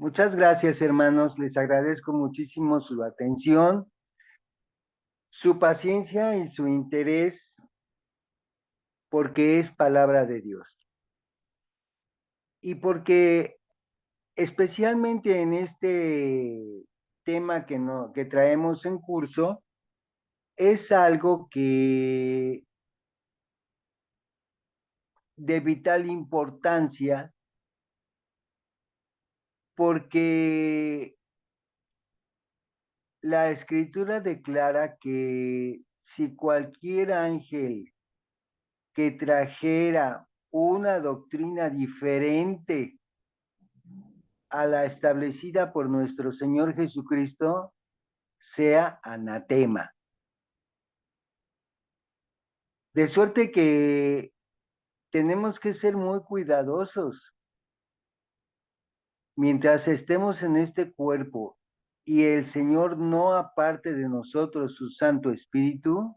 Muchas gracias, hermanos. Les agradezco muchísimo su atención, su paciencia y su interés, porque es palabra de Dios. Y porque especialmente en este tema que traemos en curso, es algo que de vital importancia, porque la Escritura declara que si cualquier ángel que trajera una doctrina diferente a la establecida por nuestro Señor Jesucristo, sea anatema. De suerte que tenemos que ser muy cuidadosos mientras estemos en este cuerpo y el Señor no aparte de nosotros su Santo Espíritu.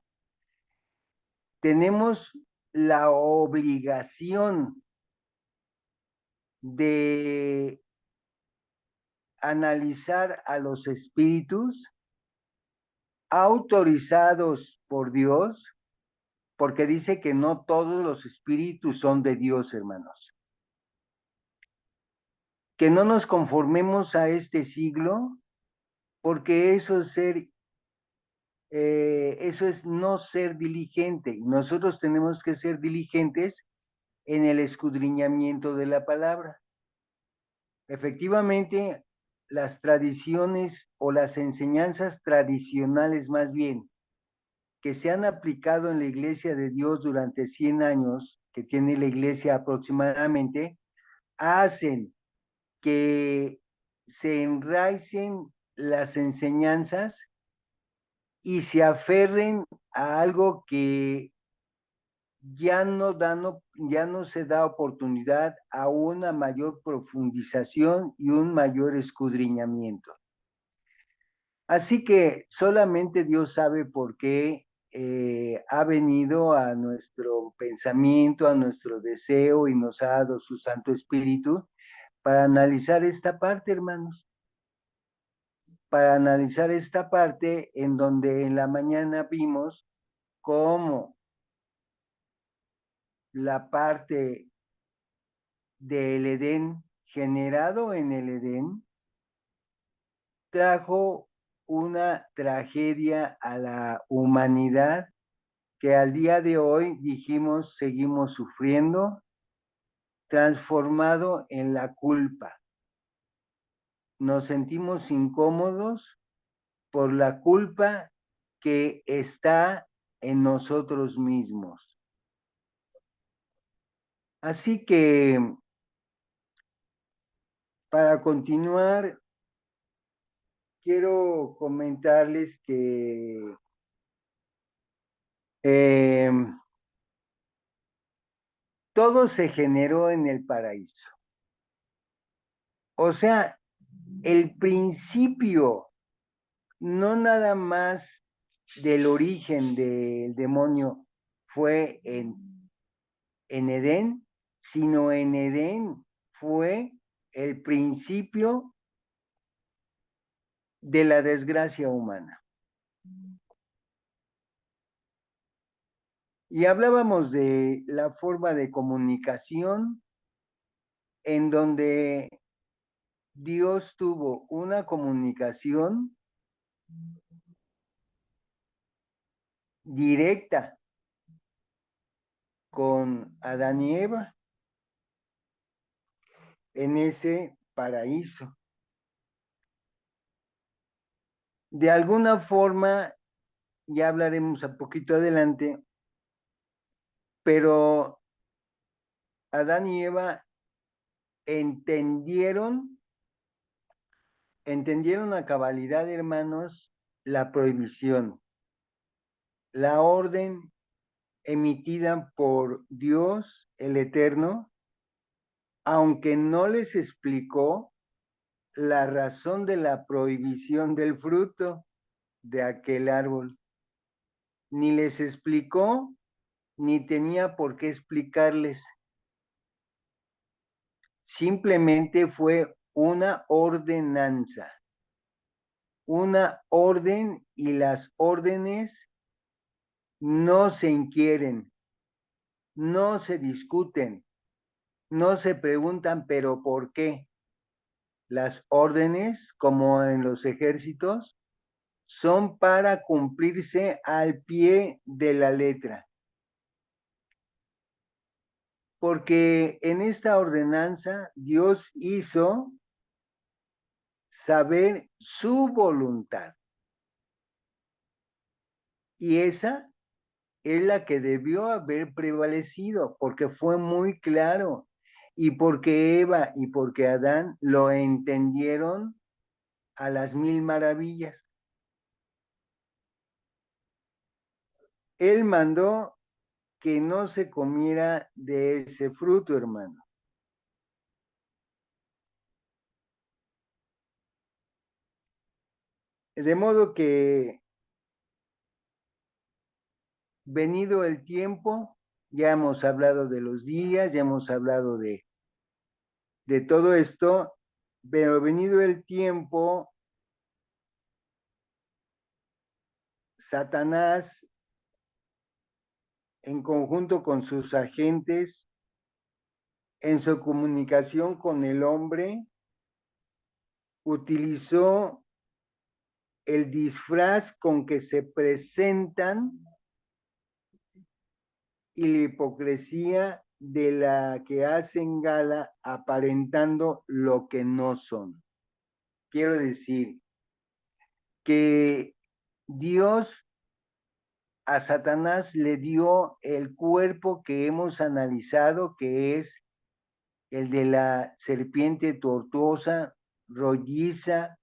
Tenemos la obligación de analizar a los espíritus autorizados por Dios, porque dice que no todos los espíritus son de Dios, hermanos. Que no nos conformemos a este siglo, porque eso es no ser diligente. Nosotros tenemos que ser diligentes en el escudriñamiento de la palabra. Efectivamente, las tradiciones o las enseñanzas tradicionales más bien que se han aplicado en la Iglesia de Dios durante 100 años, que tiene la Iglesia aproximadamente, hacen que se enraicen las enseñanzas y se aferren a algo que ya no se da oportunidad a una mayor profundización y un mayor escudriñamiento. Así que solamente Dios sabe por qué ha venido a nuestro pensamiento, a nuestro deseo y nos ha dado su Santo Espíritu para analizar esta parte, hermanos. Para analizar esta parte en donde en la mañana vimos cómo la parte del Edén, generado en el Edén, trajo una tragedia a la humanidad que al día de hoy dijimos seguimos sufriendo, transformado en la culpa. Nos sentimos incómodos por la culpa que está en nosotros mismos. Así que para continuar, quiero comentarles que eh, todo se generó en el paraíso. O sea, el principio, no nada más del origen del demonio fue en Edén, sino en Edén fue el principio de la desgracia humana. Y hablábamos de la forma de comunicación en donde Dios tuvo una comunicación directa con Adán y Eva en ese paraíso. De alguna forma, ya hablaremos un poquito adelante, pero Adán y Eva entendieron, entendieron a cabalidad, hermanos, la prohibición, la orden emitida por Dios el Eterno, aunque no les explicó la razón de la prohibición del fruto de aquel árbol. Ni les explicó, ni tenía por qué explicarles. Simplemente fue una ordenanza, una orden, y las órdenes no se inquieren, no se discuten, no se preguntan, pero ¿por qué? Las órdenes, como en los ejércitos, son para cumplirse al pie de la letra. Porque en esta ordenanza Dios hizo saber su voluntad. Y esa es la que debió haber prevalecido, porque fue muy claro. Y porque Eva y porque Adán lo entendieron a las mil maravillas. Él mandó que no se comiera de ese fruto, hermano. De modo que, venido el tiempo, ya hemos hablado de los días, ya hemos hablado de todo esto, pero venido el tiempo, Satanás, en conjunto con sus agentes, en su comunicación con el hombre, utilizó el disfraz con que se presentan y la hipocresía de la que hacen gala aparentando lo que no son. Quiero decir que Dios a Satanás le dio el cuerpo que hemos analizado, que es el de la serpiente tortuosa, rolliza,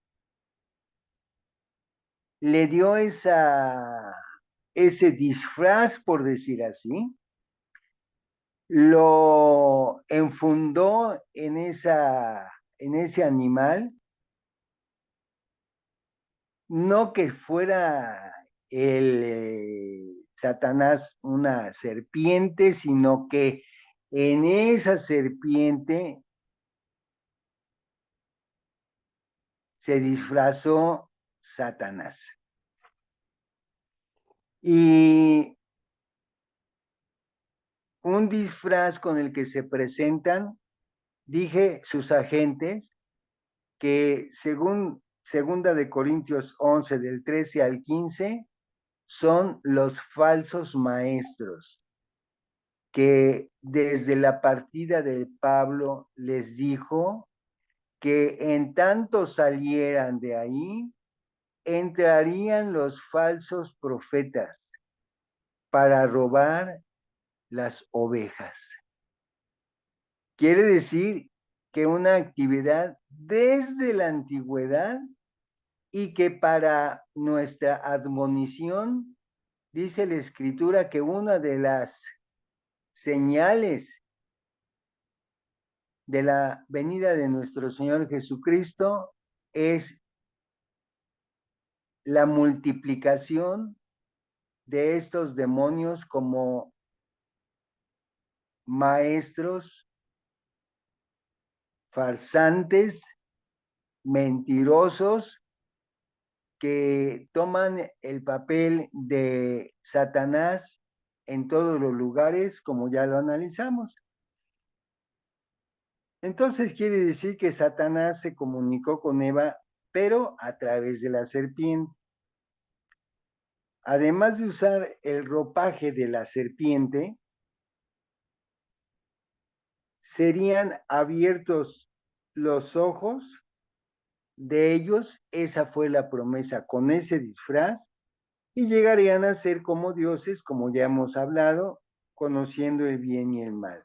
le dio ese disfraz, por decir así, lo enfundó en ese animal, no que fuera Satanás una serpiente, sino que en esa serpiente se disfrazó Satanás. Y un disfraz con el que se presentan, dije, sus agentes, que según segunda de Corintios 11, del 13 al 15, son los falsos maestros, que desde la partida de Pablo les dijo que en tanto salieran de ahí, entrarían los falsos profetas para robar las ovejas. Quiere decir que una actividad desde la antigüedad, y que para nuestra admonición, dice la Escritura que una de las señales de la venida de nuestro Señor Jesucristo es la multiplicación de estos demonios como maestros farsantes, mentirosos, que toman el papel de Satanás en todos los lugares, como ya lo analizamos. Entonces quiere decir que Satanás se comunicó con Eva, pero a través de la serpiente. Además de usar el ropaje de la serpiente, serían abiertos los ojos de ellos, esa fue la promesa con ese disfraz, y llegarían a ser como dioses, como ya hemos hablado, conociendo el bien y el mal.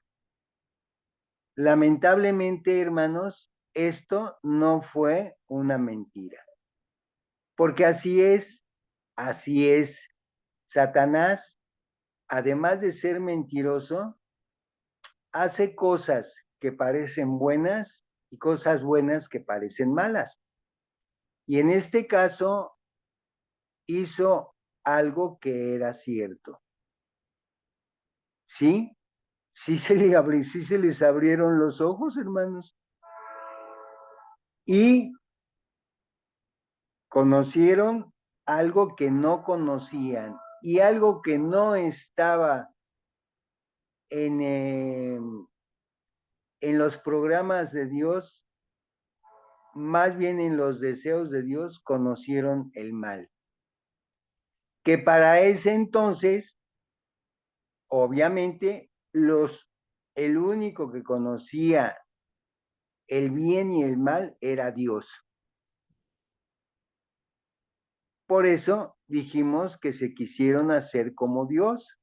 Lamentablemente, hermanos, esto no fue una mentira, porque así es. Satanás, además de ser mentiroso, hace cosas que parecen buenas y cosas buenas que parecen malas. Y en este caso hizo algo que era cierto. ¿Sí? Sí se les abrieron los ojos, hermanos. y conocieron algo que no conocían y algo que no estaba en los programas de Dios, más bien en los deseos de Dios, conocieron el mal. Que para ese entonces, obviamente, el único que conocía el bien y el mal era Dios. Por eso dijimos que se quisieron hacer como Dios,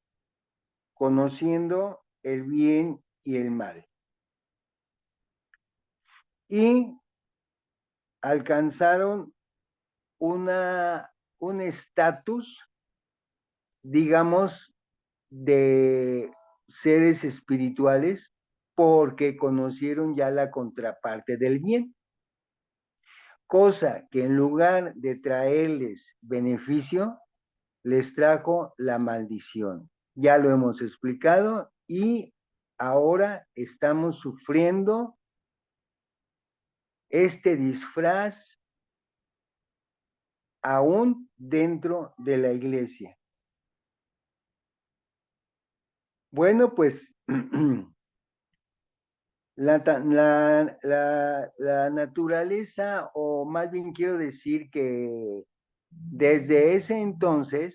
conociendo el bien y el mal. Y alcanzaron un estatus, digamos, de seres espirituales porque conocieron ya la contraparte del bien, cosa que en lugar de traerles beneficio, les trajo la maldición. Ya lo hemos explicado y ahora estamos sufriendo este disfraz aún dentro de la iglesia. Bueno, pues la naturaleza, o más bien quiero decir que desde ese entonces,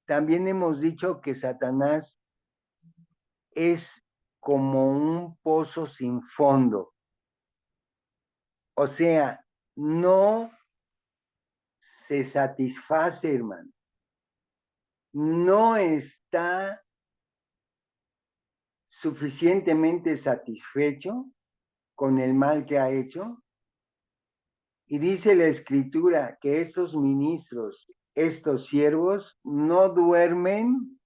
también hemos dicho que Satanás es como un pozo sin fondo. O sea, no se satisface, hermano. No está suficientemente satisfecho con el mal que ha hecho. Y dice la escritura que estos ministros, estos siervos, no duermen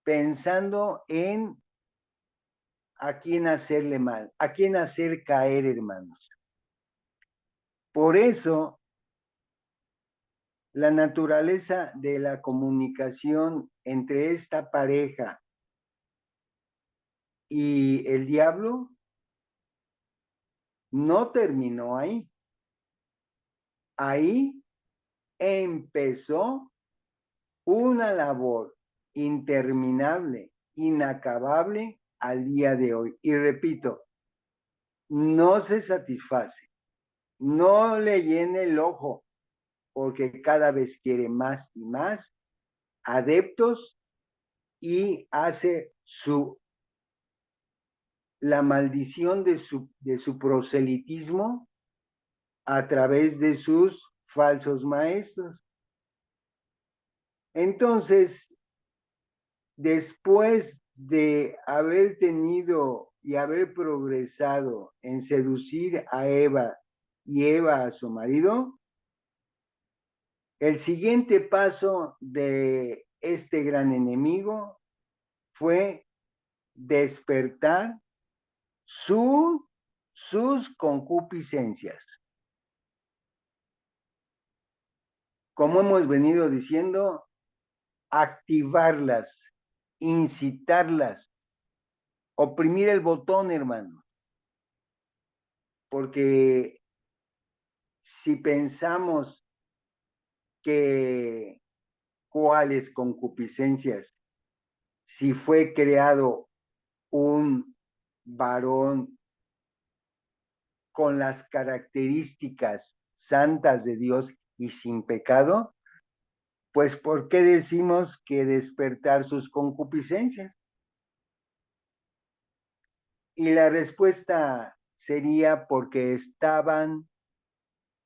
pensando en a quién hacerle mal, a quién hacer caer, hermanos. Por eso, la naturaleza de la comunicación entre esta pareja y el diablo no terminó ahí. Ahí empezó una labor interminable, inacabable al día de hoy. Y repito, no se satisface, no le llena el ojo, porque cada vez quiere más y más adeptos y hace la maldición de su proselitismo a través de sus falsos maestros. Entonces, después de haber tenido y haber progresado en seducir a Eva y Eva a su marido, el siguiente paso de este gran enemigo fue despertar sus concupiscencias. Como hemos venido diciendo, activarlas, incitarlas, oprimir el botón, hermano. Porque si pensamos que cuáles concupiscencias, si fue creado un varón con las características santas de Dios y sin pecado, pues ¿por qué decimos que despertar sus concupiscencias? Y la respuesta sería porque estaban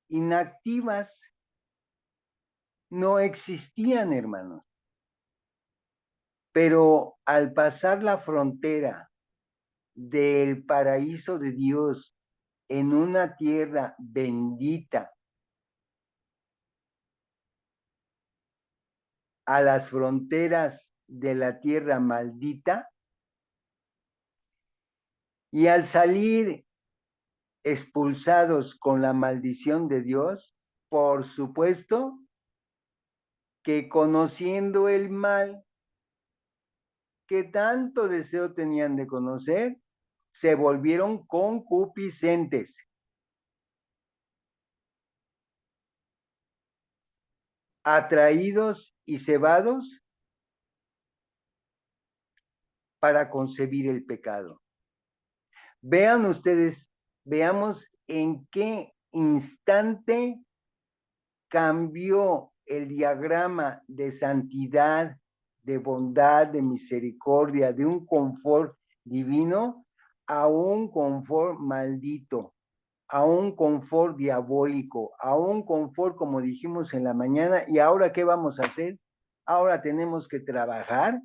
inactivas, no existían, hermanos. Pero al pasar la frontera del paraíso de Dios en una tierra bendita a las fronteras de la tierra maldita, y al salir expulsados con la maldición de Dios, por supuesto que conociendo el mal que tanto deseo tenían de conocer, se volvieron concupiscentes. Atraídos y cebados para concebir el pecado. Vean ustedes, veamos en qué instante cambió el diagrama de santidad, de bondad, de misericordia, de un confort divino a un confort maldito, a un confort diabólico, a un confort, como dijimos en la mañana. ¿Y ahora qué vamos a hacer? Ahora tenemos que trabajar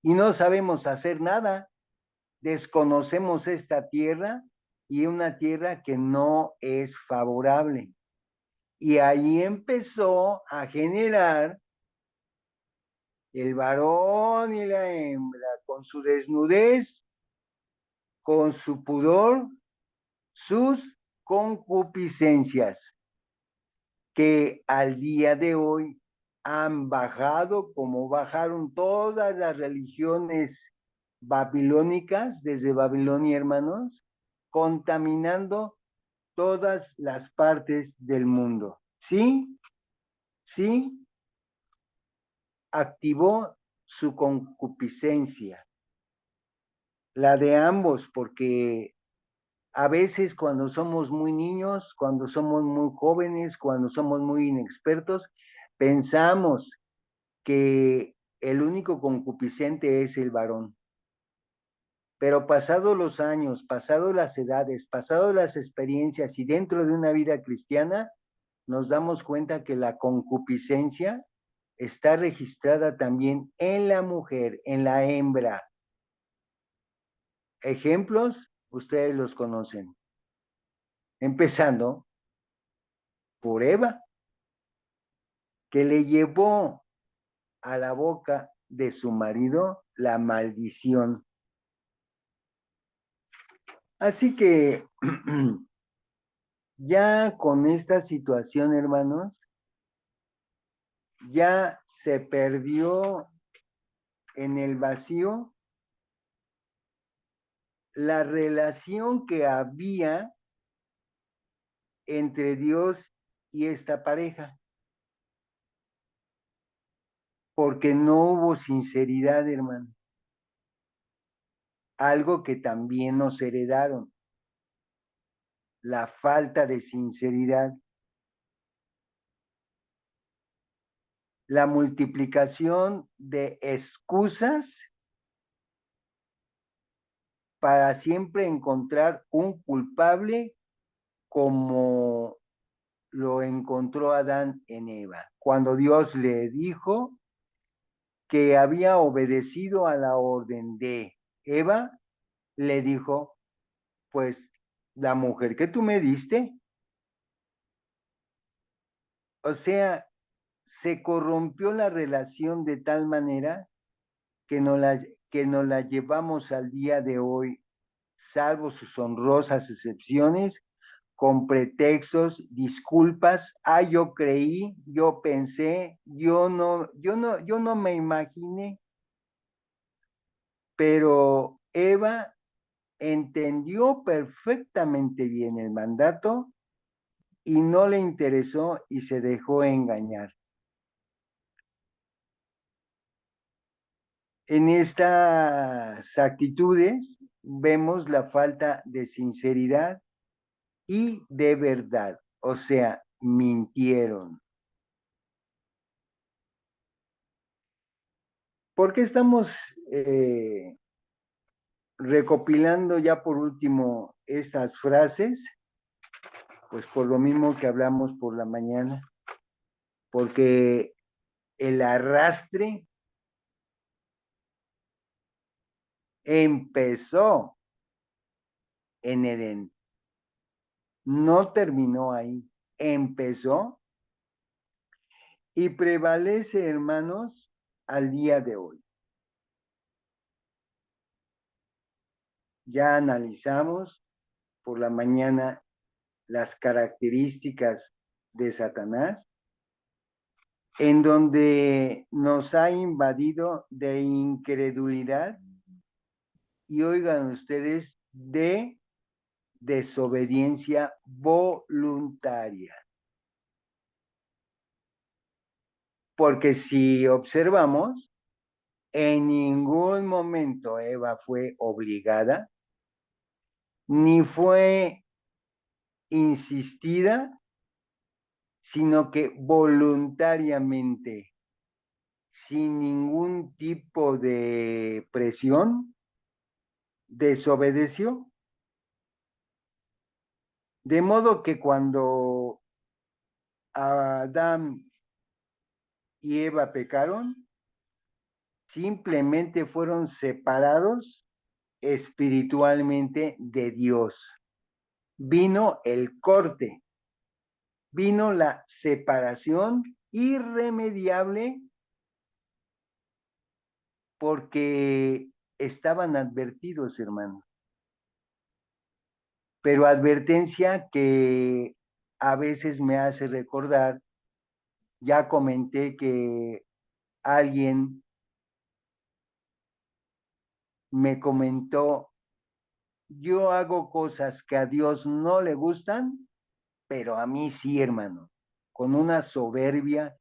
y no sabemos hacer nada. Desconocemos esta tierra y una tierra que no es favorable. Y ahí empezó a generar el varón y la hembra con su desnudez, con su pudor, sus concupiscencias, que al día de hoy han bajado como bajaron todas las religiones babilónicas desde Babilonia, hermanos, contaminando todas las partes del mundo. Sí, sí, activó su concupiscencia, la de ambos, porque a veces cuando somos muy niños, cuando somos muy jóvenes, cuando somos muy inexpertos, pensamos que el único concupiscente es el varón. Pero pasados los años, pasados las edades, pasados las experiencias y dentro de una vida cristiana, nos damos cuenta que la concupiscencia está registrada también en la mujer, en la hembra. Ejemplos, ustedes los conocen. Empezando por Eva, que le llevó a la boca de su marido la maldición. Así que ya con esta situación, hermanos, ya se perdió en el vacío la relación que había entre Dios y esta pareja, porque no hubo sinceridad, hermano. Algo que también nos heredaron, la falta de sinceridad, la multiplicación de excusas para siempre encontrar un culpable como lo encontró Adán en Eva. Cuando Dios le dijo que había obedecido a la orden de Eva, le dijo, pues la mujer que tú me diste, o sea, se corrompió la relación de tal manera que nos la llevamos al día de hoy, salvo sus honrosas excepciones, con pretextos, disculpas, yo creí, yo pensé, yo no me imaginé, pero Eva entendió perfectamente bien el mandato y no le interesó y se dejó engañar. En estas actitudes vemos la falta de sinceridad y de verdad, o sea, mintieron. ¿Por qué estamos recopilando ya por último estas frases? Pues por lo mismo que hablamos por la mañana, porque el arrastre empezó en Edén, no terminó ahí, empezó y prevalece, hermanos, al día de hoy. Ya analizamos por la mañana las características de Satanás, en donde nos ha invadido de incredulidad y oigan ustedes, de desobediencia voluntaria. Porque si observamos, en ningún momento Eva fue obligada, ni fue insistida, sino que voluntariamente, sin ningún tipo de presión, desobedeció. De modo que cuando Adán y Eva pecaron, simplemente fueron separados espiritualmente de Dios. Vino el corte, vino la separación irremediable porque estaban advertidos, hermanos. Pero advertencia que a veces me hace recordar, ya comenté que alguien me comentó, yo hago cosas que a Dios no le gustan, pero a mí sí, hermano, con una soberbia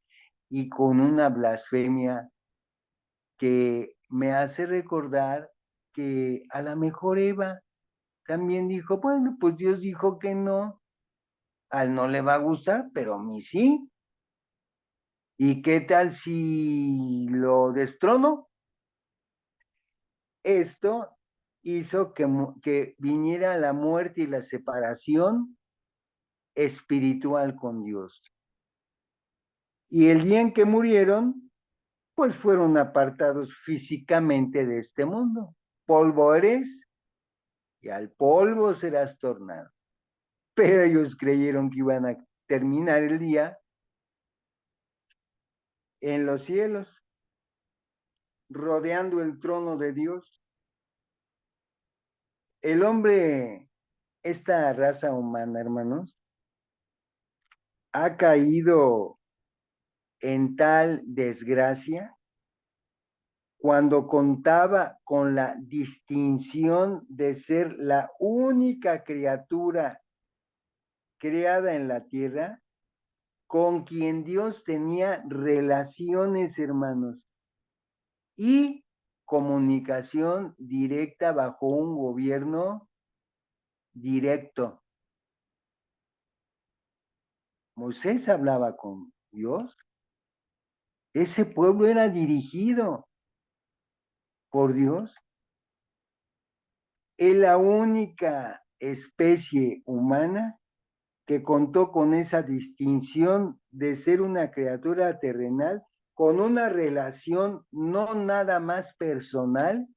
y con una blasfemia que me hace recordar que a lo mejor Eva también dijo, bueno, pues Dios dijo que no, a él no le va a gustar, pero a mí sí. ¿Y qué tal si lo destrono? Esto hizo que viniera la muerte y la separación espiritual con Dios. Y el día en que murieron, pues fueron apartados físicamente de este mundo. Polvo eres y al polvo serás tornado. Pero ellos creyeron que iban a terminar el día en los cielos, rodeando el trono de Dios. El hombre, esta raza humana, hermanos, ha caído en tal desgracia cuando contaba con la distinción de ser la única criatura creada en la tierra con quien Dios tenía relaciones, hermanos, y comunicación directa bajo un gobierno directo. Moisés hablaba con Dios. Ese pueblo era dirigido por Dios. Es la única especie humana que contó con esa distinción de ser una criatura terrenal con una relación no nada más personal,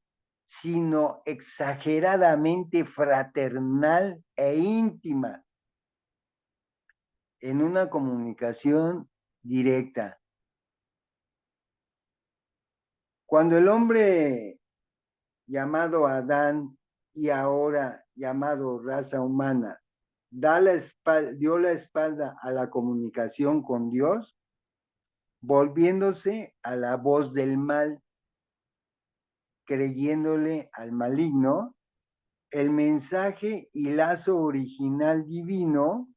sino exageradamente fraternal e íntima, en una comunicación directa. Cuando el hombre llamado Adán y ahora llamado raza humana dio la espalda a la comunicación con Dios, volviéndose a la voz del mal, creyéndole al maligno, el mensaje y lazo original divino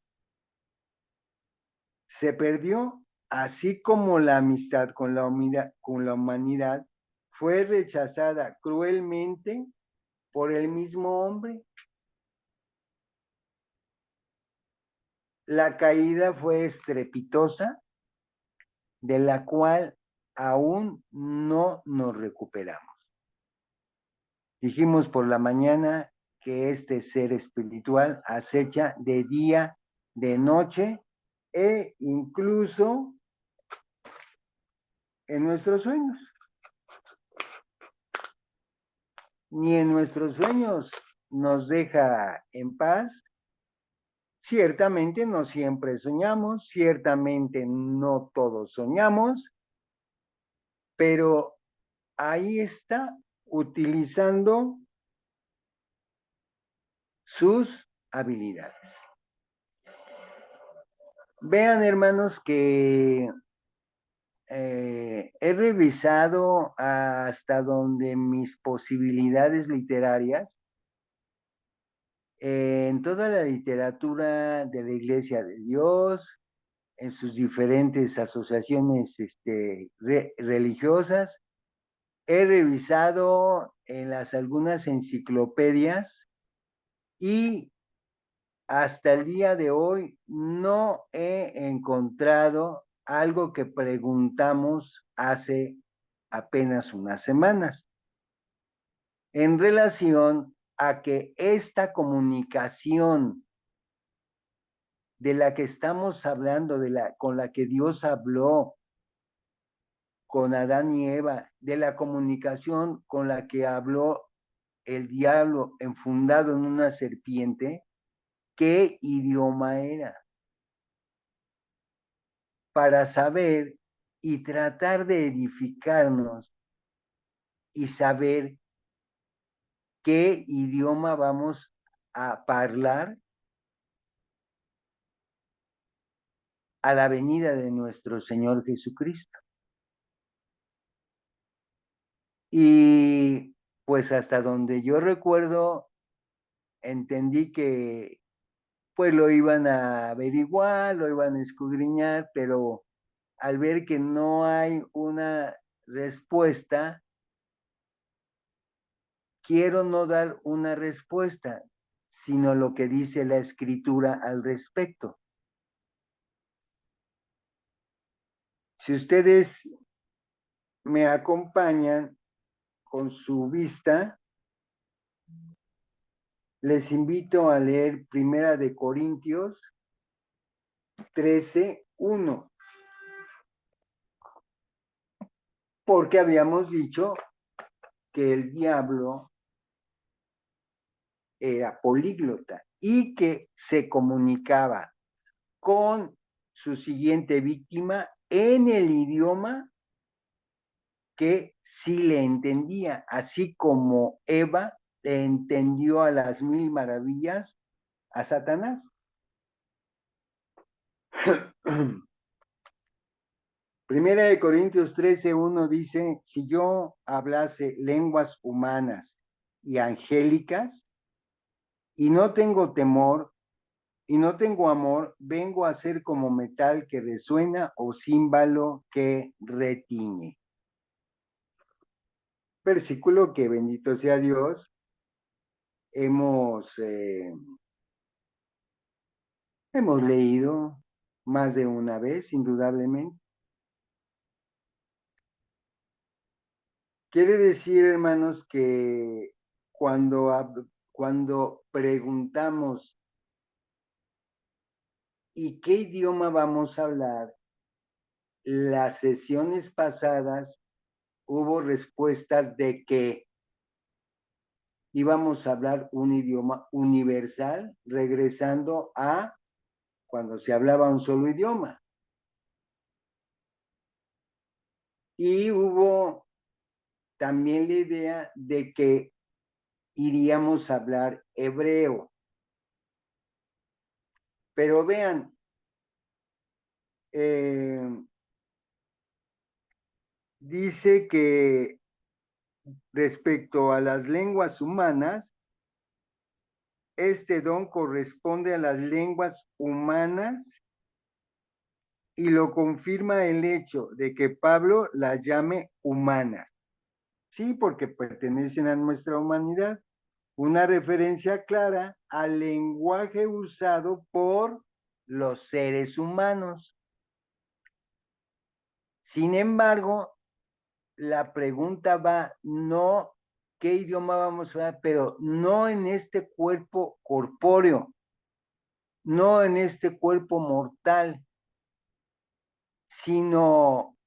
se perdió, así como la amistad con la humanidad fue rechazada cruelmente por el mismo hombre. La caída fue estrepitosa, de la cual aún no nos recuperamos. Dijimos por la mañana que este ser espiritual acecha de día, de noche e incluso en nuestros sueños. Ni en nuestros sueños nos deja en paz. Ciertamente no siempre soñamos, ciertamente no todos soñamos, pero ahí está utilizando sus habilidades. Vean, hermanos, que he revisado a hasta donde mis posibilidades literarias, en toda la literatura de la Iglesia de Dios, en sus diferentes asociaciones religiosas, he revisado en algunas enciclopedias y hasta el día de hoy no he encontrado algo que preguntamos hace apenas unas semanas en relación a que esta comunicación de la que estamos hablando, con la que Dios habló con Adán y Eva, de la comunicación con la que habló el diablo enfundado en una serpiente, ¿qué idioma era? Para saber y tratar de edificarnos y saber qué idioma vamos a hablar a la venida de nuestro Señor Jesucristo. Y pues hasta donde yo recuerdo, entendí que pues lo iban a averiguar, lo iban a escudriñar, pero al ver que no hay una respuesta, quiero no dar una respuesta, sino lo que dice la escritura al respecto. Si ustedes me acompañan con su vista, les invito a leer Primera de Corintios 13:1, porque habíamos dicho que el diablo era políglota y que se comunicaba con su siguiente víctima en el idioma que sí le entendía, así como Eva le entendió a las 1000 maravillas a Satanás. Primera de Corintios 13:1 dice, si yo hablase lenguas humanas y angélicas y no tengo temor y no tengo amor, vengo a ser como metal que resuena o címbalo que retiñe. Versículo que, bendito sea Dios, hemos leído más de una vez, indudablemente. Quiere decir, hermanos, que cuando preguntamos ¿y qué idioma vamos a hablar? Las sesiones pasadas hubo respuestas de que íbamos a hablar un idioma universal, regresando a cuando se hablaba un solo idioma. Y hubo también la idea de que iríamos a hablar hebreo. Pero vean, dice que respecto a las lenguas humanas, este don corresponde a las lenguas humanas y lo confirma el hecho de que Pablo las llame humanas. Sí, porque pertenecen a nuestra humanidad. Una referencia clara al lenguaje usado por los seres humanos. Sin embargo, la pregunta va, no qué idioma vamos a hablar, pero no en este cuerpo corpóreo, no en este cuerpo mortal, sino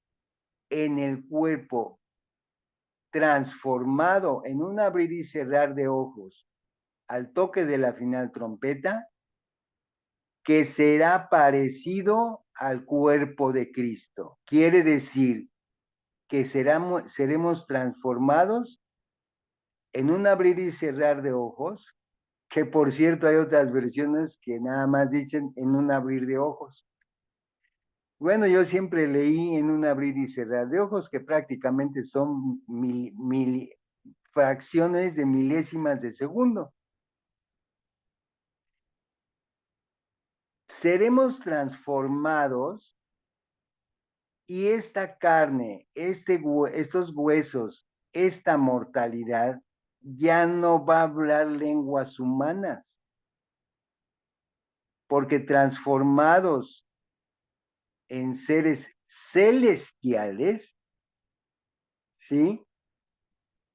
en el cuerpo transformado en un abrir y cerrar de ojos al toque de la final trompeta, que será parecido al cuerpo de Cristo. Quiere decir que seremos transformados en un abrir y cerrar de ojos, que por cierto hay otras versiones que nada más dicen en un abrir de ojos. Bueno, yo siempre leí en un abrir y cerrar de ojos que prácticamente son fracciones de milésimas de segundo. Seremos transformados y esta carne, estos huesos, esta mortalidad, ya no va a hablar lenguas humanas, porque transformados en seres celestiales, ¿sí?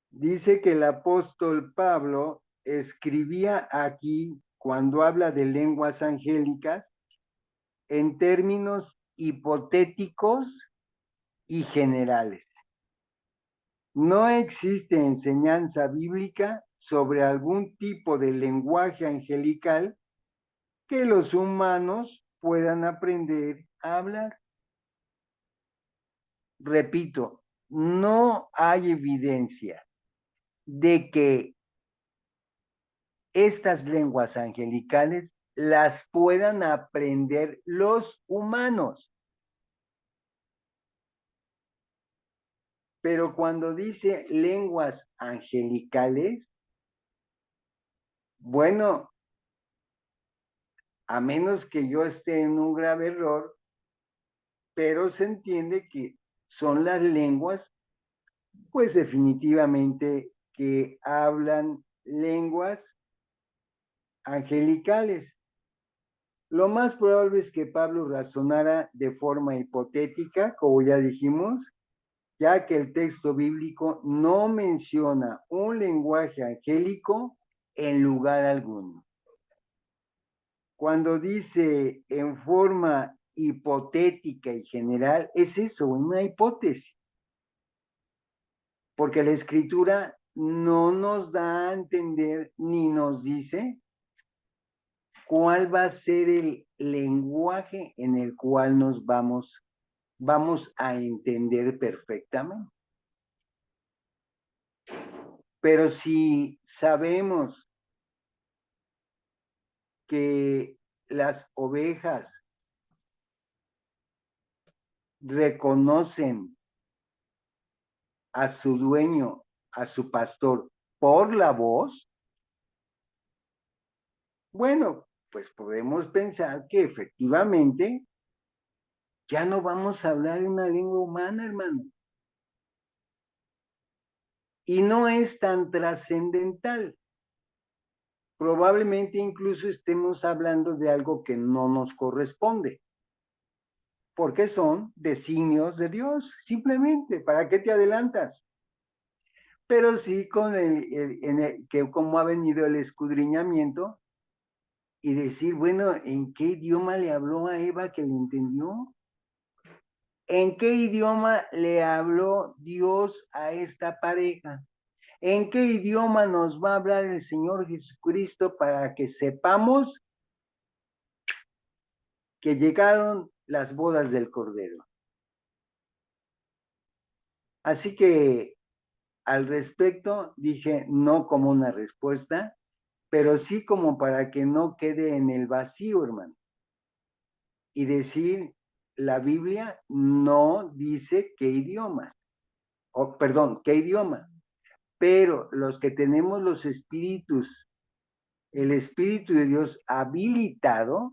Dice que el apóstol Pablo escribía aquí, cuando habla de lenguas angélicas, en términos hipotéticos y generales. No existe enseñanza bíblica sobre algún tipo de lenguaje angelical que los humanos puedan aprender a hablar. Repito, no hay evidencia de que estas lenguas angelicales las puedan aprender los humanos. Pero cuando dice lenguas angelicales, bueno, a menos que yo esté en un grave error, pero se entiende que son las lenguas, pues definitivamente que hablan lenguas angelicales. Lo más probable es que Pablo razonara de forma hipotética, como ya dijimos, ya que el texto bíblico no menciona un lenguaje angélico en lugar alguno. Cuando dice en forma hipotética y general, es eso, una hipótesis, porque la escritura no nos da a entender ni nos dice cuál va a ser el lenguaje en el cual nos vamos a entender perfectamente. Pero si sabemos que las ovejas reconocen a su dueño, a su pastor, por la voz, bueno, pues podemos pensar que efectivamente ya no vamos a hablar en una lengua humana, hermano. Y no es tan trascendental. Probablemente incluso estemos hablando de algo que no nos corresponde, porque son designios de Dios, simplemente. ¿Para qué te adelantas? Pero sí con que como ha venido el escudriñamiento y decir, bueno, ¿en qué idioma le habló a Eva que le entendió? ¿En qué idioma le habló Dios a esta pareja? ¿En qué idioma nos va a hablar el Señor Jesucristo para que sepamos que llegaron las bodas del Cordero? Así que al respecto dije no como una respuesta, pero sí como para que no quede en el vacío, hermano. Y decir, la Biblia no dice qué idioma, o perdón, qué idioma, pero los que tenemos los espíritus, el Espíritu de Dios habilitado,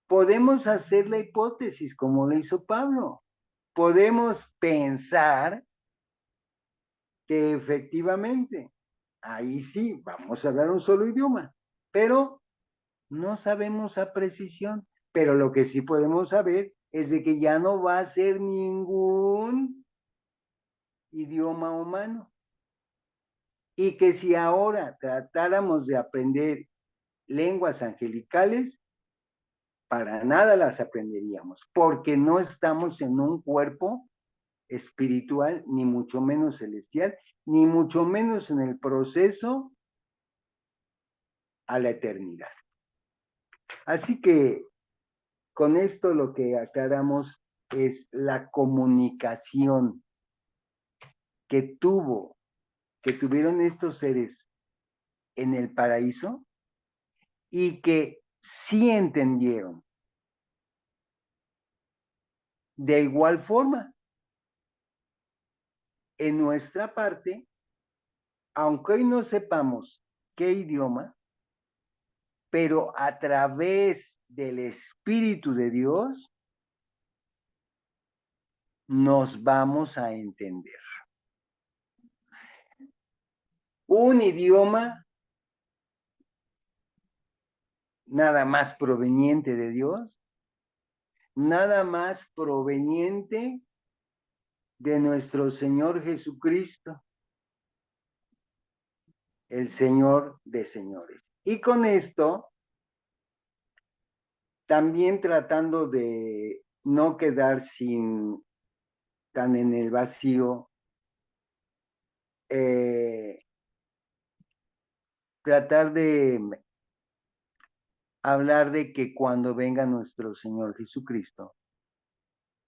podemos hacer la hipótesis como lo hizo Pablo. Podemos pensar que efectivamente, ahí sí, vamos a hablar un solo idioma, pero no sabemos a precisión. Pero lo que sí podemos saber es de que ya no va a ser ningún idioma humano. Y que si ahora tratáramos de aprender lenguas angelicales, para nada las aprenderíamos, porque no estamos en un cuerpo espiritual, ni mucho menos celestial, ni mucho menos en el proceso a la eternidad. Así que con esto lo que aclaramos es la comunicación que tuvieron estos seres en el paraíso y que sí entendieron De igual forma, en nuestra parte, aunque hoy no sepamos qué idioma, pero a través del Espíritu de Dios nos vamos a entender. Un idioma nada más proveniente de Dios, nada más proveniente de nuestro Señor Jesucristo, el Señor de señores. Y con esto, también tratando de no quedar tan en el vacío, tratar de hablar de que cuando venga nuestro Señor Jesucristo,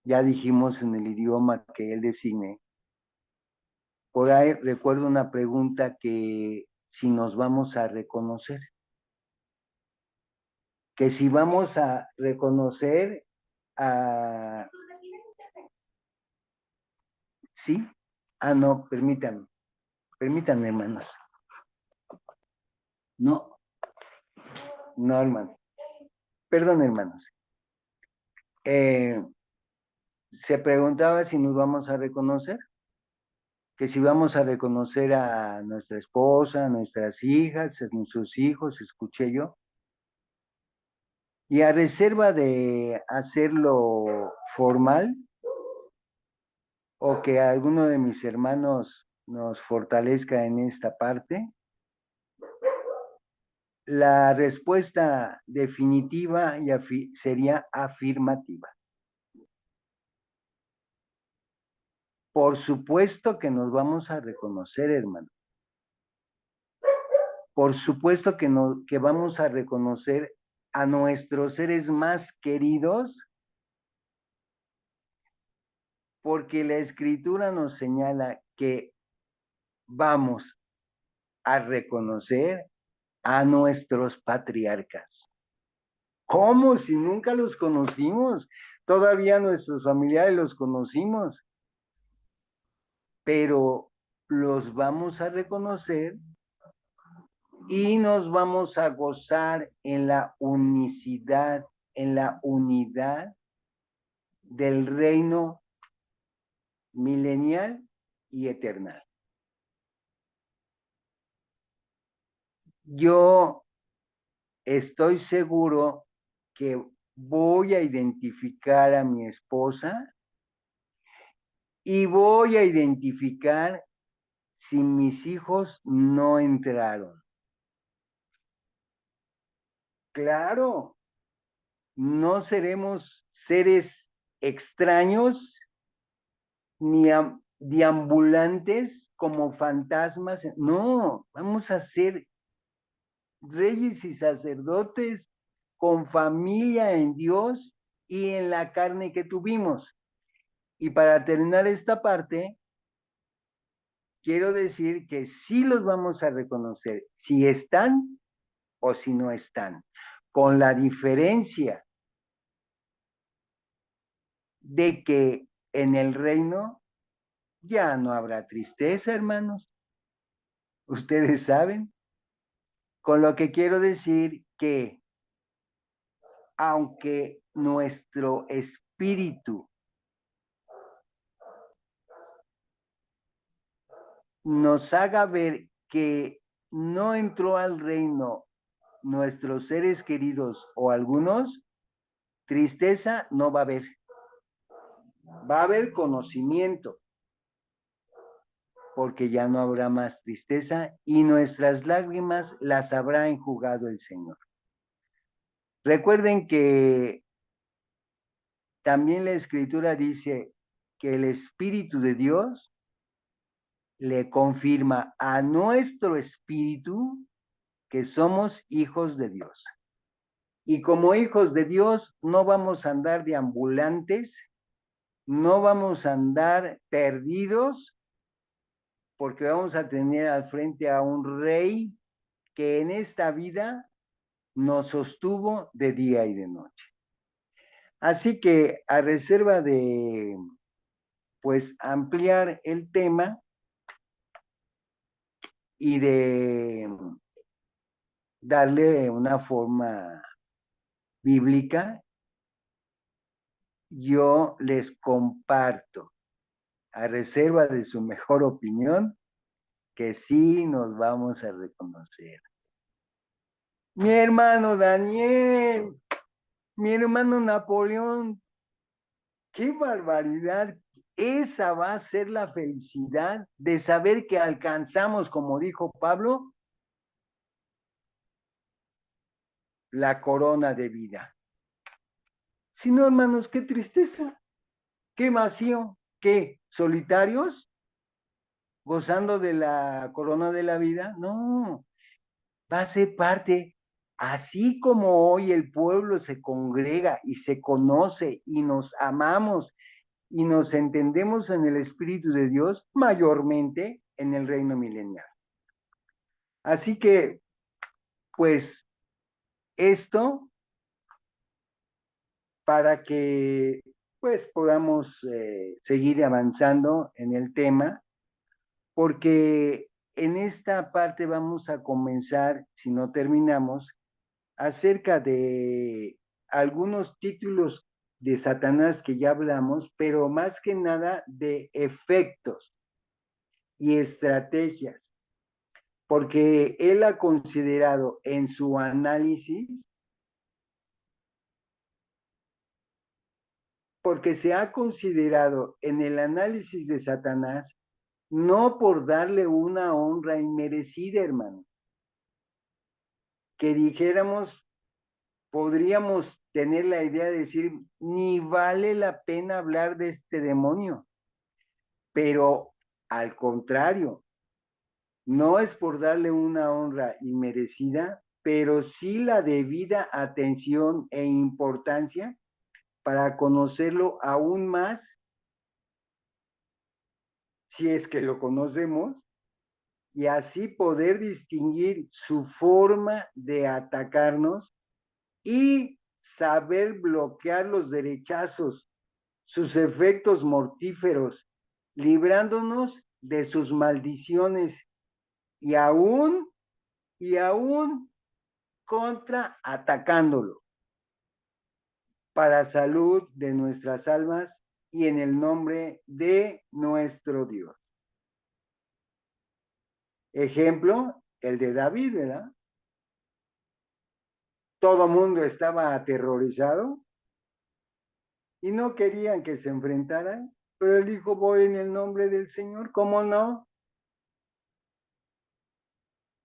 ya dijimos en el idioma que Él designe, por ahí recuerdo una pregunta que si nos vamos a reconocer, que si vamos a reconocer a... ¿Sí? Ah, no, permítanme, hermanos. No, no, hermano. Perdón, hermanos. Se preguntaba si nos vamos a reconocer, que si vamos a reconocer a nuestra esposa, a nuestras hijas, a nuestros hijos, escuché yo, y a reserva de hacerlo formal o que alguno de mis hermanos nos fortalezca en esta parte, la respuesta definitiva sería afirmativa. Por supuesto que nos vamos a reconocer, hermano. Por supuesto que vamos a reconocer a nuestros seres más queridos, porque la escritura nos señala que vamos a reconocer a nuestros patriarcas. ¿Cómo? Si nunca los conocimos. Todavía nuestros familiares los conocimos, pero los vamos a reconocer y nos vamos a gozar en la unicidad, en la unidad del reino milenial y eternal. Yo estoy seguro que voy a identificar a mi esposa y voy a identificar si mis hijos no entraron. Claro, no seremos seres extraños ni deambulantes como fantasmas. No, vamos a ser reyes y sacerdotes con familia en Dios y en la carne que tuvimos. Y para terminar esta parte, quiero decir que sí los vamos a reconocer, si están o si no están, con la diferencia de que en el reino ya no habrá tristeza, hermanos. Ustedes saben, con lo que quiero decir que aunque nuestro espíritu nos haga ver que no entró al reino nuestros seres queridos o algunos, tristeza no va a haber. Va a haber conocimiento, porque ya no habrá más tristeza y nuestras lágrimas las habrá enjugado el Señor. Recuerden que también la Escritura dice que el Espíritu de Dios le confirma a nuestro espíritu que somos hijos de Dios. Y como hijos de Dios no vamos a andar deambulantes, no vamos a andar perdidos, porque vamos a tener al frente a un rey que en esta vida nos sostuvo de día y de noche. Así que a reserva de, pues, ampliar el tema y de darle una forma bíblica, yo les comparto, a reserva de su mejor opinión, que sí nos vamos a reconocer. Mi hermano Daniel, mi hermano Napoleón, qué barbaridad. Esa va a ser la felicidad de saber que alcanzamos, como dijo Pablo, la corona de vida. Si no, hermanos, qué tristeza, qué vacío, qué solitarios, gozando de la corona de la vida. No, va a ser parte, así como hoy el pueblo se congrega y se conoce y nos amamos y nos entendemos en el Espíritu de Dios, mayormente en el reino milenial. Así que, pues, esto para que pues podamos seguir avanzando en el tema, porque en esta parte vamos a comenzar, si no terminamos, acerca de algunos títulos de Satanás que ya hablamos, pero más que nada de efectos y estrategias, porque él ha considerado en su análisis, porque se ha considerado en el análisis de Satanás, no por darle una honra inmerecida, hermano, que dijéramos, podríamos tener la idea de decir, ni vale la pena hablar de este demonio, pero al contrario, no es por darle una honra inmerecida, pero sí la debida atención e importancia para conocerlo aún más, si es que lo conocemos, y así poder distinguir su forma de atacarnos y saber bloquear los derechazos, sus efectos mortíferos, librándonos de sus maldiciones y aún contraatacándolo para salud de nuestras almas y en el nombre de nuestro Dios. Ejemplo, el de David, ¿verdad? Todo mundo estaba aterrorizado y no querían que se enfrentaran, pero él dijo, voy en el nombre del Señor, ¿cómo no?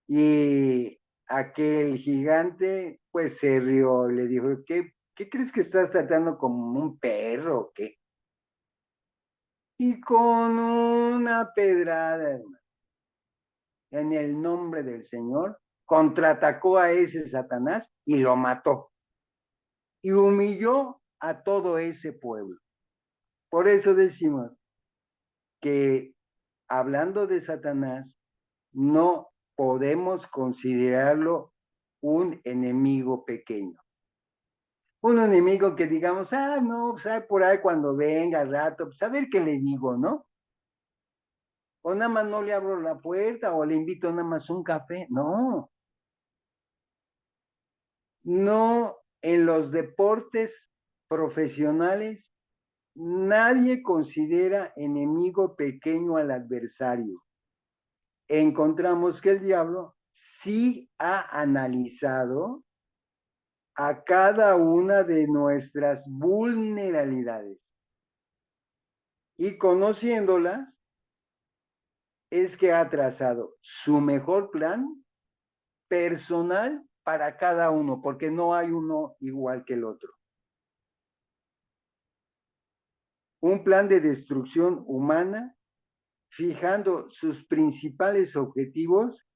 Y aquel gigante, pues se rió, le dijo, ¿qué crees que estás tratando como un perro o qué? Y con una pedrada, hermano, en el nombre del Señor, contraatacó a ese Satanás y lo mató. Y humilló a todo ese pueblo. Por eso decimos que hablando de Satanás, no podemos considerarlo un enemigo pequeño. Un enemigo que digamos, no, pues por ahí cuando venga al rato, pues a ver qué le digo, ¿no? O nada más no le abro la puerta o le invito nada más un café. No, no en los deportes profesionales, nadie considera enemigo pequeño al adversario. Encontramos que el diablo sí ha analizado a cada una de nuestras vulnerabilidades y conociéndolas es que ha trazado su mejor plan personal para cada uno, porque no hay uno igual que el otro. Un plan de destrucción humana fijando sus principales objetivos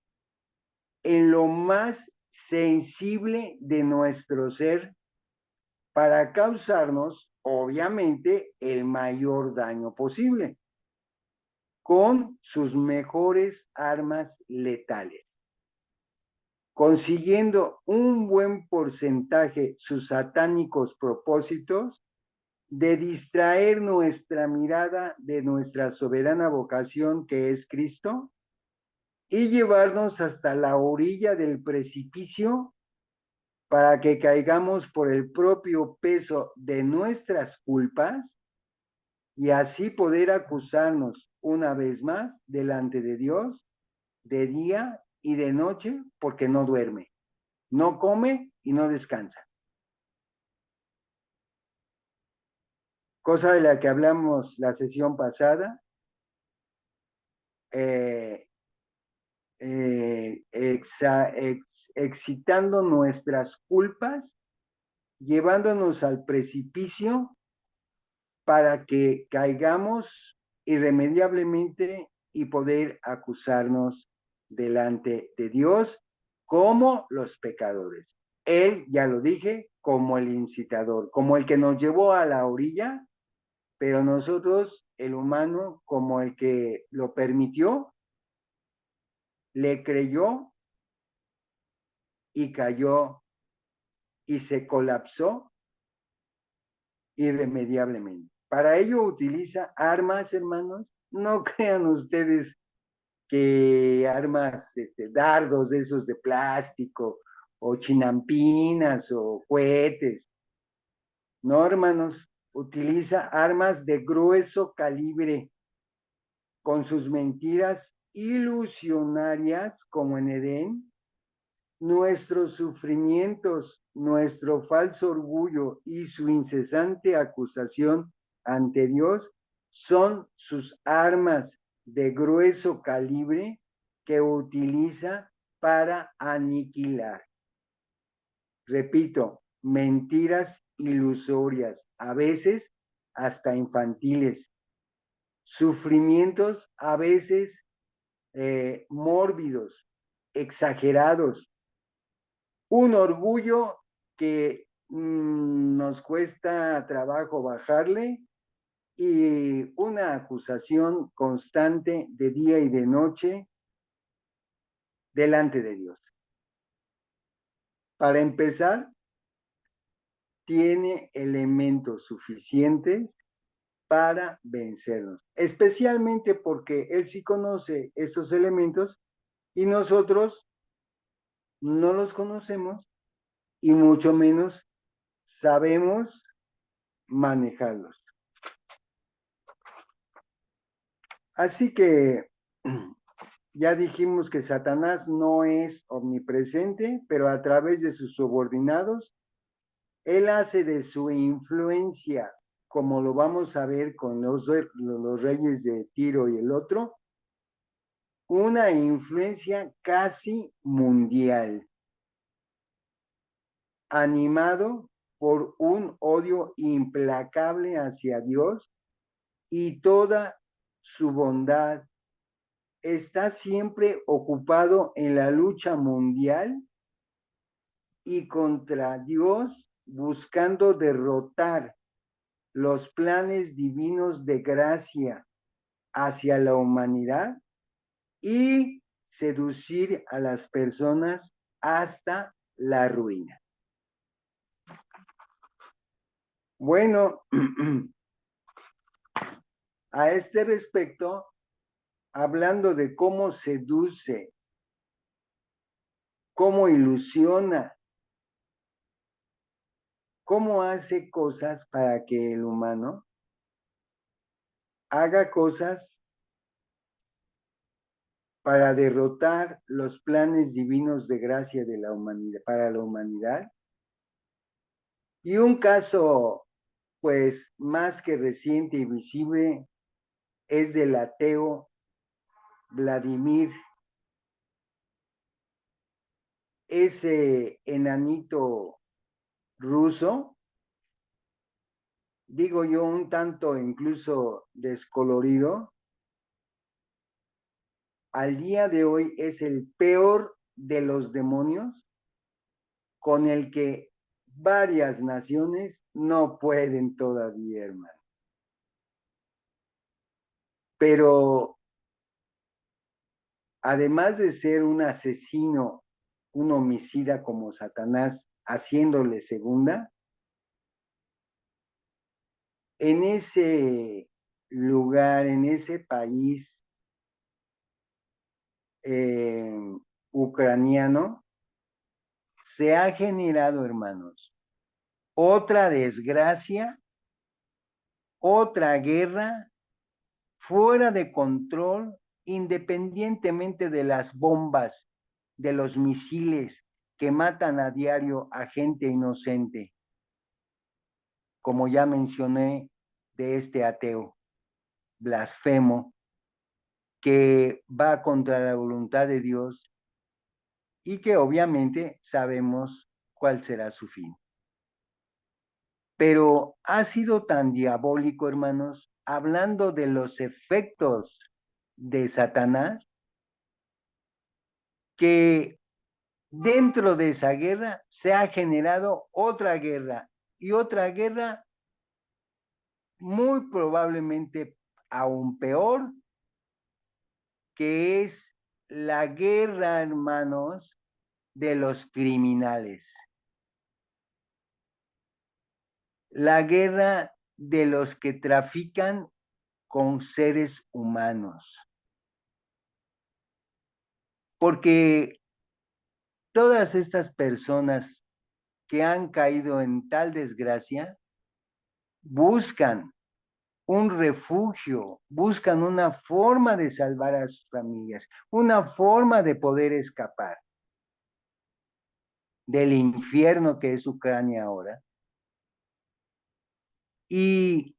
en lo más sensible de nuestro ser para causarnos, obviamente, el mayor daño posible, con sus mejores armas letales, consiguiendo un buen porcentaje sus satánicos propósitos de distraer nuestra mirada de nuestra soberana vocación que es Cristo y llevarnos hasta la orilla del precipicio para que caigamos por el propio peso de nuestras culpas y así poder acusarnos una vez más delante de Dios de día y de noche porque no duerme, no come y no descansa. Cosa de la que hablamos la sesión pasada, excitando nuestras culpas, llevándonos al precipicio para que caigamos irremediablemente y poder acusarnos delante de Dios como los pecadores. Él, ya lo dije, como el incitador, como el que nos llevó a la orilla, pero nosotros, el humano, como el que lo permitió, le creyó y cayó y se colapsó irremediablemente. Para ello utiliza armas, hermanos. No crean ustedes que armas, dardos de esos de plástico, o chinampinas, o cohetes. No, hermanos, utiliza armas de grueso calibre, con sus mentiras ilusionarias, como en Edén, nuestros sufrimientos, nuestro falso orgullo y su incesante acusación ante Dios son sus armas de grueso calibre que utiliza para aniquilar. Repito, mentiras ilusorias, a veces hasta infantiles, sufrimientos a veces mórbidos, exagerados, un orgullo que nos cuesta trabajo bajarle y una acusación constante de día y de noche delante de Dios. Para empezar, tiene elementos suficientes para vencernos, especialmente porque Él sí conoce esos elementos y nosotros no los conocemos y mucho menos sabemos manejarlos. Así que ya dijimos que Satanás no es omnipresente, pero a través de sus subordinados, él hace de su influencia, como lo vamos a ver con los reyes de Tiro y el otro, una influencia casi mundial, animado por un odio implacable hacia Dios y toda su bondad. Está siempre ocupado en la lucha mundial y contra Dios, buscando derrotar los planes divinos de gracia hacia la humanidad y seducir a las personas hasta la ruina. Bueno, a este respecto, hablando de cómo seduce, cómo ilusiona, cómo hace cosas para que el humano haga cosas para derrotar los planes divinos de gracia de la humanidad, para la humanidad. Y un caso, pues, más que reciente y visible, es del ateo Vladimir, ese enanito ruso, digo yo, un tanto incluso descolorido, al día de hoy es el peor de los demonios con el que varias naciones no pueden todavía, hermano. Pero además de ser un asesino, un homicida como Satanás, haciéndole segunda, en ese lugar, en ese país ucraniano, se ha generado, hermanos, otra desgracia, otra guerra fuera de control, independientemente de las bombas, de los misiles que matan a diario a gente inocente, como ya mencioné, de este ateo blasfemo que va contra la voluntad de Dios y que obviamente sabemos cuál será su fin. Pero ha sido tan diabólico, hermanos, hablando de los efectos de Satanás, que dentro de esa guerra se ha generado otra guerra y otra guerra muy probablemente aún peor, que es la guerra, hermanos, de los criminales. La guerra de los que trafican con seres humanos. Porque todas estas personas que han caído en tal desgracia buscan un refugio, buscan una forma de salvar a sus familias, una forma de poder escapar del infierno que es Ucrania ahora. Y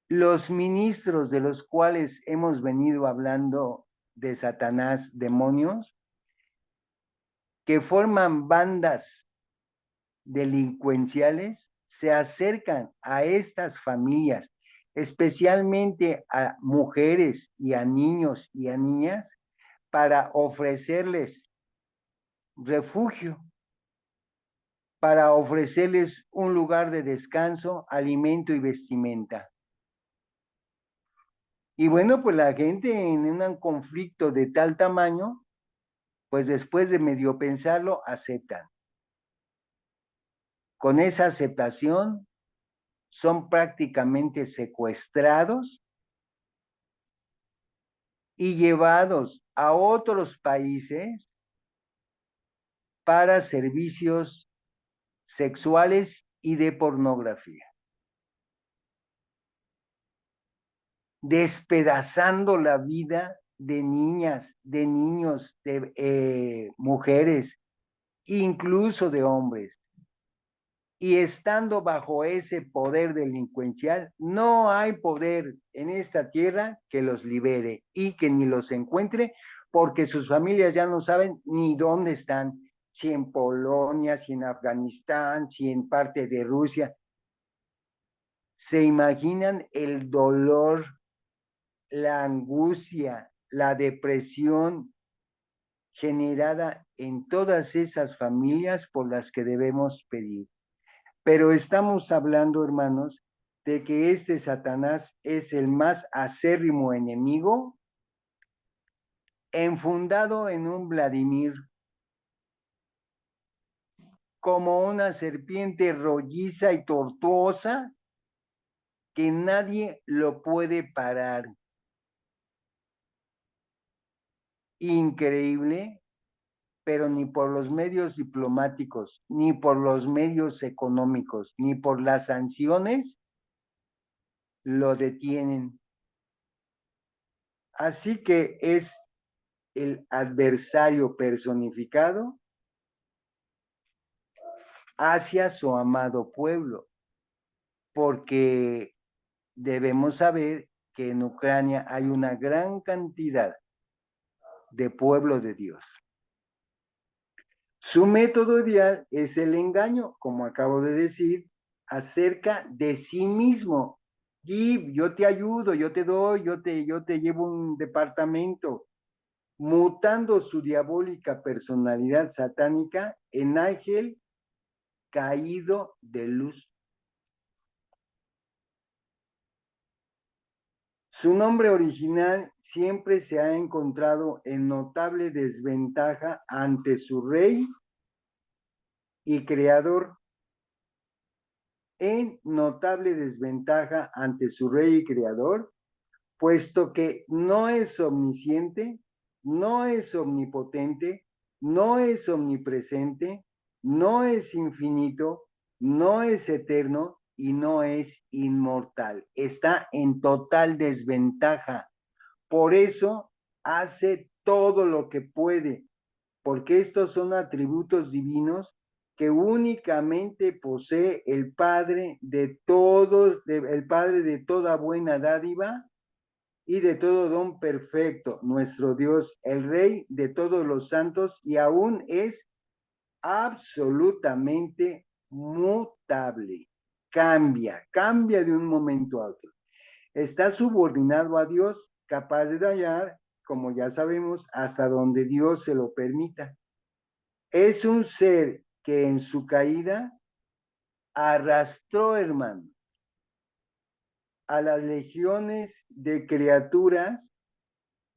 los ministros de los cuales hemos venido hablando de Satanás, demonios, que forman bandas delincuenciales, se acercan a estas familias, especialmente a mujeres y a niños y a niñas, para ofrecerles refugio, para ofrecerles un lugar de descanso, alimento y vestimenta. Y bueno, pues la gente en un conflicto de tal tamaño, pues después de medio pensarlo, aceptan. Con esa aceptación son prácticamente secuestrados y llevados a otros países para servicios sexuales y de pornografía, despedazando la vida de niñas, de niños, de mujeres, incluso de hombres. Y estando bajo ese poder delincuencial, no hay poder en esta tierra que los libere y que ni los encuentre, porque sus familias ya no saben ni dónde están, si en Polonia, si en Afganistán, si en parte de Rusia. ¿Se imaginan el dolor, la angustia, la depresión generada en todas esas familias por las que debemos pedir? Pero estamos hablando, hermanos, de que este Satanás es el más acérrimo enemigo, enfundado en un Vladimir, como una serpiente rolliza y tortuosa que nadie lo puede parar. Increíble, pero ni por los medios diplomáticos, ni por los medios económicos, ni por las sanciones lo detienen. Así que es el adversario personificado hacia su amado pueblo, porque debemos saber que en Ucrania hay una gran cantidad de pueblo de Dios. Su método ideal es el engaño, como acabo de decir, acerca de sí mismo. Y yo te ayudo, yo te doy, yo te llevo un departamento, mutando su diabólica personalidad satánica en ángel caído de luz. Su nombre original siempre se ha encontrado en notable desventaja ante su rey y creador, en notable desventaja ante su rey y creador, puesto que no es omnisciente, no es omnipotente, no es omnipresente, no es infinito, no es eterno y no es inmortal. Está en total desventaja. Por eso hace todo lo que puede, porque estos son atributos divinos que únicamente posee el Padre de todos, el Padre de toda buena dádiva y de todo don perfecto, nuestro Dios, el Rey de todos los santos, y aún es absolutamente mutable. Cambia de un momento a otro. Está subordinado a Dios, capaz de dañar, como ya sabemos, hasta donde Dios se lo permita. Es un ser que en su caída arrastró, hermano, a las legiones de criaturas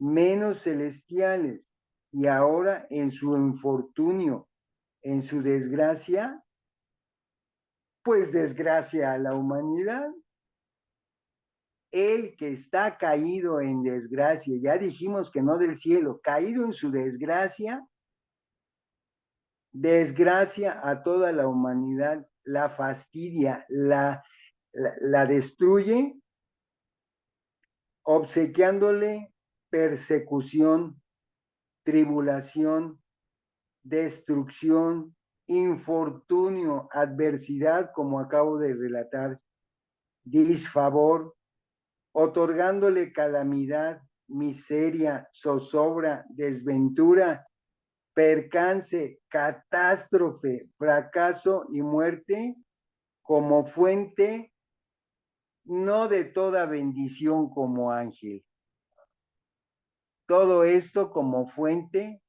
menos celestiales, y ahora en su infortunio, en su desgracia, pues desgracia a la humanidad. El que está caído en desgracia, ya dijimos que no del cielo, caído en su desgracia, desgracia a toda la humanidad, la fastidia, la destruye, obsequiándole persecución, tribulación, destrucción, infortunio, adversidad, como acabo de relatar, disfavor, otorgándole calamidad, miseria, zozobra, desventura, percance, catástrofe, fracaso y muerte como fuente no de toda bendición como ángel. Todo esto como fuente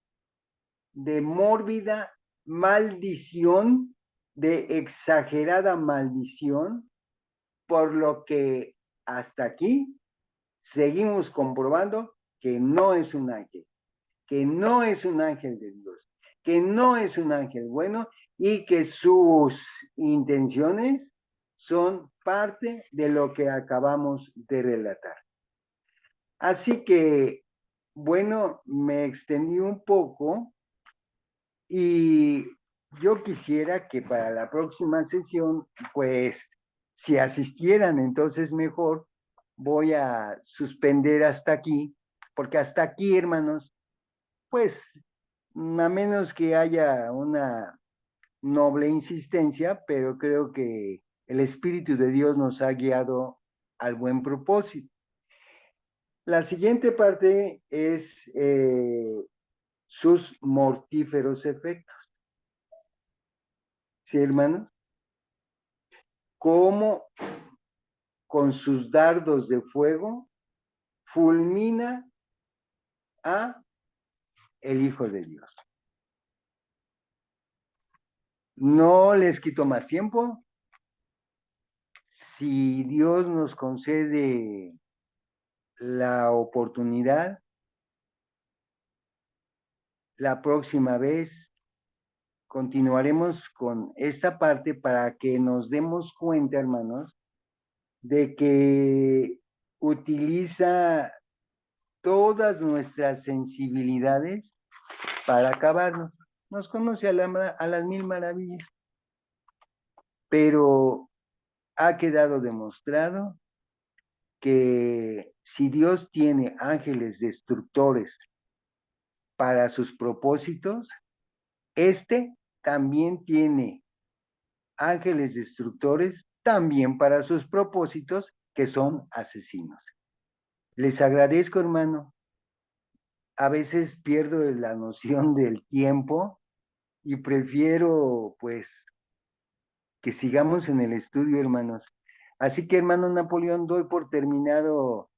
de mórbida maldición, de exagerada maldición, por lo que hasta aquí seguimos comprobando que no es un ángel, que no es un ángel de Dios, que no es un ángel bueno y que sus intenciones son parte de lo que acabamos de relatar. Así que, bueno, me extendí un poco y yo quisiera que para la próxima sesión, pues, si asistieran, entonces mejor voy a suspender hasta aquí, porque hasta aquí, hermanos, pues, a menos que haya una noble insistencia, pero creo que el Espíritu de Dios nos ha guiado al buen propósito. La siguiente parte es sus mortíferos efectos. ¿Sí, hermanos? Cómo con sus dardos de fuego fulmina a el Hijo de Dios. No les quito más tiempo. Si Dios nos concede la oportunidad, la próxima vez continuaremos con esta parte para que nos demos cuenta, hermanos, de que utiliza todas nuestras sensibilidades para acabarnos. Nos conoce a las mil maravillas, pero ha quedado demostrado que si Dios tiene ángeles destructores para sus propósitos, este también tiene ángeles destructores también para sus propósitos, que son asesinos. Les agradezco, hermano. A veces pierdo la noción del tiempo y prefiero, pues, que sigamos en el estudio, hermanos. Así que, hermano Napoleón, doy por terminado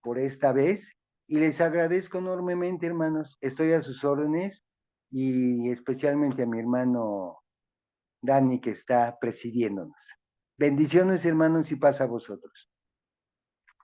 por esta vez y les agradezco enormemente, hermanos. Estoy a sus órdenes y especialmente a mi hermano Dani, que está presidiéndonos. Bendiciones, hermanos, y paz a vosotros.